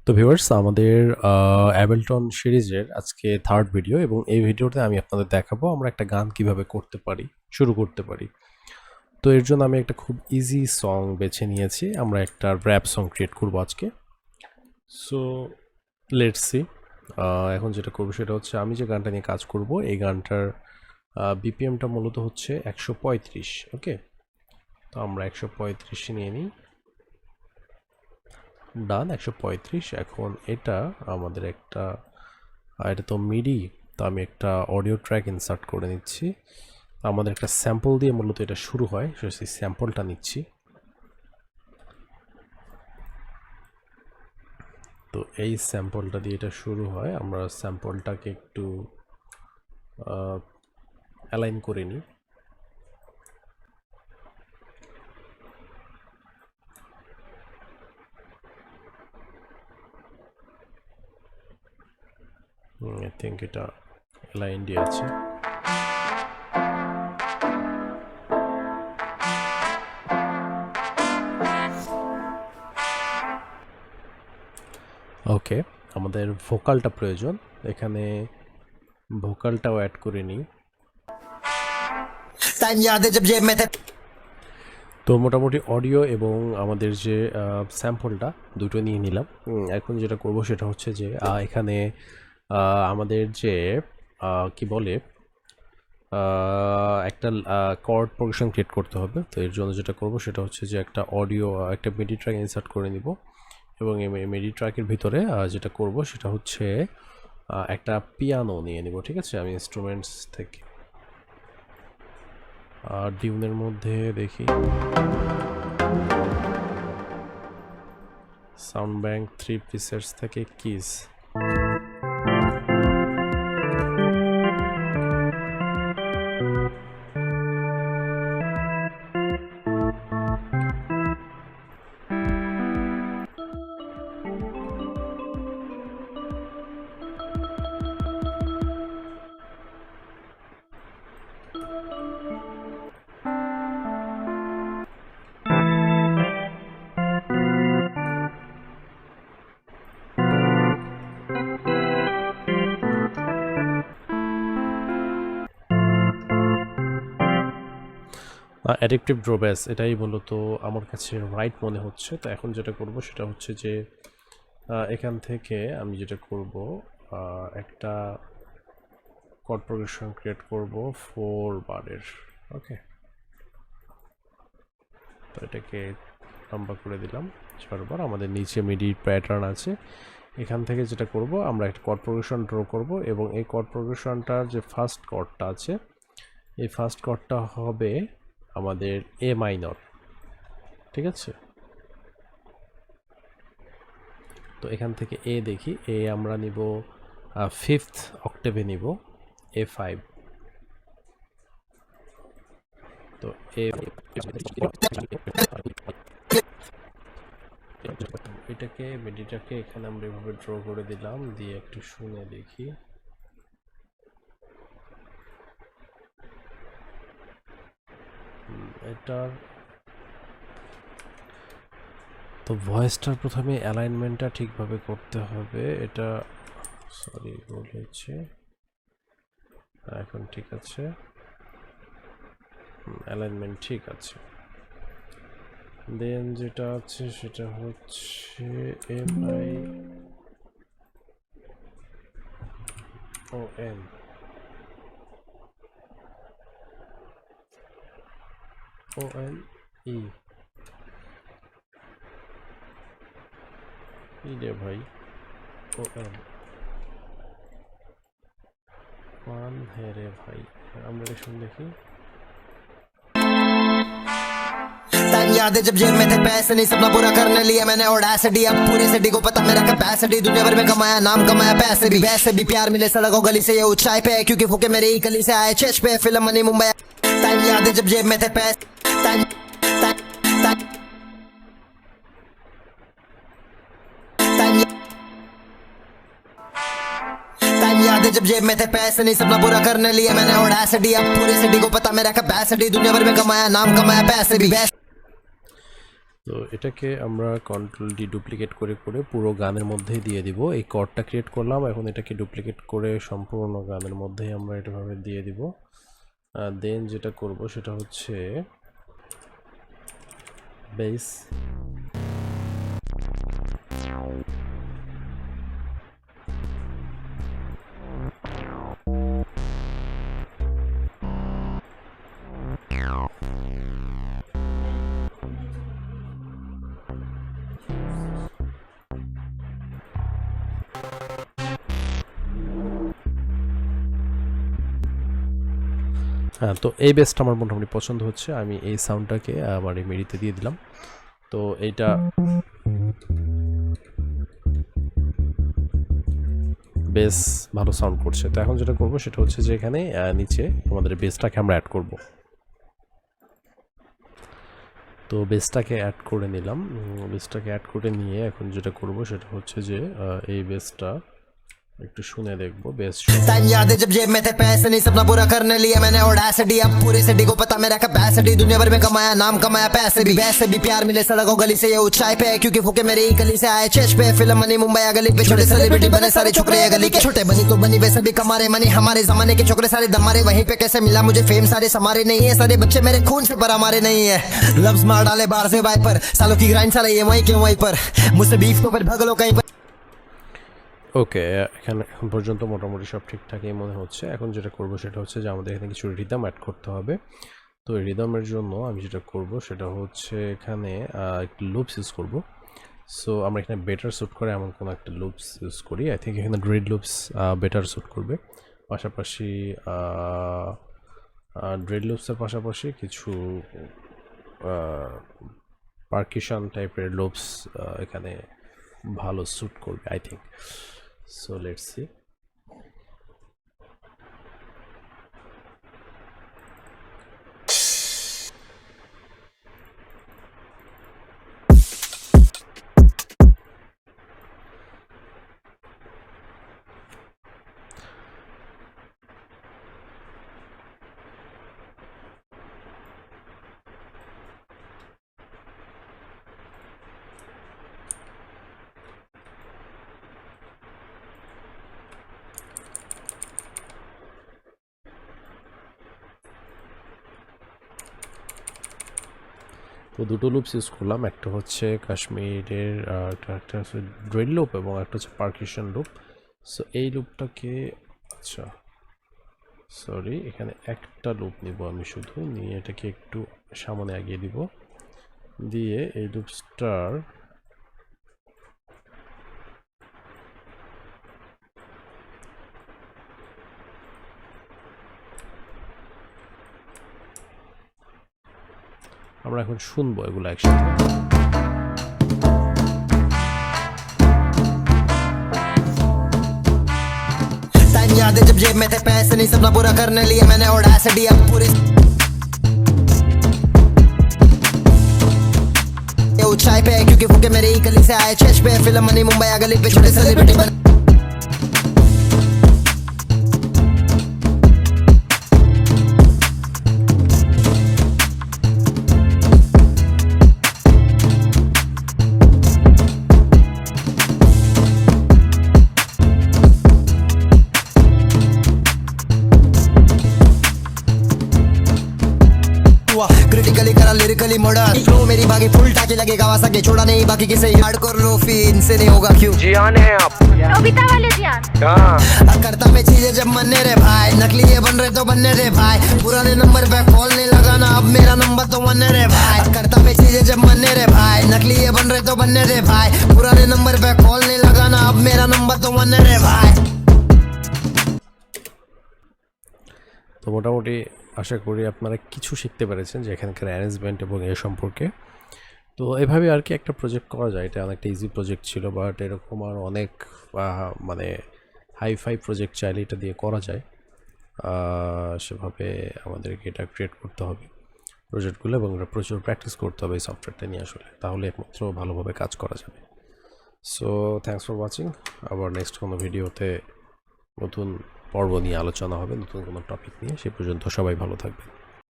তো ভিউয়ার্স আমাদের অ্যাবেলটন সিরিজের আজকে থার্ড ভিডিও এবং এই ভিডিওতে আমি আপনাদের দেখাবো আমরা একটা গান কিভাবে করতে পারি, শুরু করতে পারি। তো এর জন্য আমি একটা খুব ইজি সং বেছে নিয়েছি। আমরা একটা র্যাপ সং ক্রিয়েট করবো আজকে। So let's see. এখন যেটা করবো সেটা হচ্ছে আমি যে গানটা নিয়ে কাজ করব এই গানটার বিপিএমটা মূলত হচ্ছে 135। ওকে, তো আমরা 135 নিয়ে নিই। ডান, 135। এখন এটা আমাদের একটা এটা তো মিডি, তো আমি একটা অডিও ট্র্যাক ইনসার্ট করে নিচ্ছি। আমাদের একটা স্যাম্পল দিয়ে মূলত এটা শুরু হয়, সেই স্যাম্পলটা নিচ্ছি। তো এই স্যাম্পলটা দিয়ে এটা শুরু হয়, আমরা স্যাম্পলটাকে একটু অ্যালাইন করে নিই। আই থিঙ্ক এটা অ্যালাইন দিয়ে আছে। ওকে, আমাদের ভোকালটা প্রয়োজন, এখানে ভোকালটাও অ্যাড করে নিই। তো মোটামুটি অডিও এবং আমাদের যে স্যাম্পলটা দুটো নিয়ে নিলাম। এখন যেটা করব সেটা হচ্ছে যে এখানে আমাদের যে কি বলে একটা কর্ড প্রোগ্রেশন ক্রিয়েট করতে হবে। তো এর জন্য যেটা করব সেটা হচ্ছে যে একটা অডিও, একটা মিডি ট্র্যাক ইনসার্ট করে নিব এবং এই মিডি ট্র্যাকের ভিতরে যেটা করব সেটা হচ্ছে একটা পিয়ানো নিয়ে নিব। ঠিক আছে, আমি ইনস্ট্রুমেন্টস থেকে ডিউনের মধ্যে দেখি সাউন্ড ব্যাংক 3 প্রিসেটস থেকে কিস। অ্যাডিকটিভ ড্রব্যাস, এটাই মূলত আমার কাছে রাইট মনে হচ্ছে। তো এখন যেটা করব সেটা হচ্ছে যে এখান থেকে আমি যেটা করব একটা কর্ড প্রোগ্রেশন ক্রিয়েট করব 4 বারের। ওকে, তো এটাকে লম্বা করে দিলাম 4 বার। আমাদের নিচে মিডি প্যাটার্ন আছে, এখান থেকে যেটা করব আমরা একটা কর্ড প্রোগ্রেশন ড্র করব এবং এই কর্ড প্রোগ্রেশনটার যে ফার্স্ট কর্ডটা আছে এই ফার্স্ট কর্ডটা হবে আমাদের এ মাইনর। ঠিক আছে, তো এখান থেকে এ দেখি, এ আমরা নিব 5th অক্টেভে নিব A5। তো এটাকে মিডিটাকে এখানে আমরা এভাবে ড্র করে দিলাম, দিয়ে একটু শুনে দেখি। এটার তো ভয়েসটার প্রথমে অ্যালাইনমেন্টটা ঠিকভাবে করতে হবে। এটা সরি ভুল হয়েছে, এখন ঠিক আছে, অ্যালাইনমেন্ট ঠিক আছে। দেন যেটা আছে সেটা হচ্ছে MION ONE রে ভাই, ON ওয়ান হে রে ভাই, আমরা শুন দেখি। यादें जब जेब में थे पैसे नहीं, सपना पूरा करने लिए मैंने ऑडेसिटी। अब पूरी सिटी को पता मेरा कैपेसिटी, दुनिया भर में कमाया नाम, कमाया पैसे भी। वैसे भी प्यार मिले सड़कों गली से ये ऊंचाई पे, क्योंकि फूके मेरी ही गली से आए चेच पे। फिल्म मनी मुंबई, यादें जब जेब में थे पैसे, यादें जब जेब में थे पैसे नहीं, सपना पूरा करने लिए मैंने ऑडेसिटी। अब पूरी सिटी को पता मेरा कैपेसिटी, दुनिया भर में कमाया नाम, कमाया पैसे भी। তো এটাকে আমরা কন্ট্রোল ডি ডুপ্লিকেট করে করে পুরো গানের মধ্যেই দিয়ে দিব। এই কর্ডটা ক্রিয়েট করলাম, এখন এটাকে ডুপ্লিকেট করে সম্পূর্ণ গানের মধ্যেই আমরা এটাভাবে দিয়ে দিব। দেন যেটা করব সেটা হচ্ছে বেস, হ্যাঁ। তো এই বেসটা আমার মোটামুটি পছন্দ হচ্ছে, আমি এই সাউন্ডটাকে আমার এই মিডিতে দিয়ে দিলাম। তো এইটা বেস ভালো সাউন্ড করছে। তো এখন যেটা করব সেটা হচ্ছে যে এখানে নিচে আমাদের বেসটাকে আমরা অ্যাড করব। তো বেসটাকে অ্যাড করে নিলাম। বেসটাকে অ্যাড করে নিয়ে এখন যেটা করব সেটা হচ্ছে যে এই বেসটা একটু শুনে দেখবো। বেস टाइम याद है जब जेब में थे पैसे नहीं सपना पूरा करने लिए मैंने ऑडेसिटी अब पूरी सिटी को पता मेरा कैपेसिटी दुनिया भर में कमाया नाम कमाया पैसे भी वैसे भी प्यार मिले सड़कों गली से ये ऊंचाई पे क्योंकि फूके मेरी ही गली से आए चेस्ट पे फिल्म मनी मुंबई गली पे छोटे सेलिब्रिटी बने सारे छोकरे गली के छोटे बनी तो बनी वैसे भी कमारे मनी हमारे जमाने के छोकरे सारे दमारे वहीं पे कैसे मिला मुझे फेम सारे समारे नहीं है सारे बच्चे मेरे खून से पर हमारे नहीं है लफ्ज मार डाले बाहर से वाइपर सालों की ग्राइंड सारे ये वहीं के वहीं पर मुझसे बीफ तो फिर भगलो कहीं पर। ওকে, এখানে এখন পর্যন্ত মোটামুটি সব ঠিকঠাকই মনে হচ্ছে। এখন যেটা করব সেটা হচ্ছে যে আমাদের এখানে কিছু রিদম অ্যাড করতে হবে। তো এই রিদমের জন্য আমি যেটা করব সেটা হচ্ছে এখানে একটু লুপস ইউজ করব। সো আমরা এখানে বেটার স্যুট করে এমন কোনো একটা লুপস ইউজ করি। আই থিঙ্ক এখানে ড্রেড লুপস বেটার স্যুট করবে। পাশাপাশি ড্রেড লুপসের পাশাপাশি কিছু পারকিশন টাইপের লুপস এখানে ভালো স্যুট করবে I think. So let's see. তো দুটো লুপস ইউজ করলাম, একটা হচ্ছে কাশ্মীরের একটা হচ্ছে ড্রেড লুপ এবং একটা হচ্ছে পারকিশন লুপ। সো এই লুপটাকে আচ্ছা সরি এখানে একটা লুপ নিব আমি শুধু, নিয়ে এটাকে একটু সামনে এগিয়ে দিব, দিয়ে এই লুপসটার আমরা এখন শুনবো এগুলো একসাথে। टाइम याद है जब जेब में थे पैसे नहीं सपना पूरा करने लिए मैंने ऑडेसिटी अब पूरी ऊंचाई पे क्योंकि फूके मेरी ही गली से आए चेस्ट पे फिल्म मनी मुंबई गली पे छोटे सेलिब्रिटी बने क्रिटिकली करा लिरिकली मोड़ा फ्लो मेरी भागी फुल टाकी लगे कावासाकी छोड़ा नहीं बाकी किसे याद कर लो फिर इनसे नहीं होगा क्यों जियान है आप नोबिता वाले जियान। हाँ करता मैं चीजें जब मनने रे भाई नकली ये बन रहे तो बनने रे भाई पुराने नंबर पे कॉल नहीं लगाना अब मेरा नंबर तो बनने रे भाई करता मैं चीजें जब मनने रे भाई नकली ये बन रहे तो बनने रे भाई पुराने नंबर पे कॉल नहीं लगाना अब मेरा नंबर तो बनने रे भाई। তো মোটামুটি আশা করি আপনারা কিছু শিখতে পেরেছেন যে এখানকার অ্যারেঞ্জমেন্ট এবং এ সম্পর্কে। তো এভাবে আর কি একটা প্রজেক্ট করা যায়, এটা অনেকটা ইজি প্রজেক্ট ছিল, বাট এরকম আর অনেক মানে হাই ফাই প্রজেক্ট চাইলে এটা দিয়ে করা যায়। সেভাবে আমাদেরকে এটা ক্রিয়েট করতে হবে প্রজেক্টগুলো, এবং এটা প্রচুর প্র্যাকটিস করতে হবে এই সফটওয়্যারটা নিয়ে আসলে, তাহলে একমাত্র ভালোভাবে কাজ করা যাবে। So thanks for watching. আবার নেক্সট কোনো ভিডিওতে নতুন পর্ব নিয়ে আলোচনা হবে, নতুন কোনো টপিক নিয়ে। সে পর্যন্ত সবাই ভালো থাকবেন।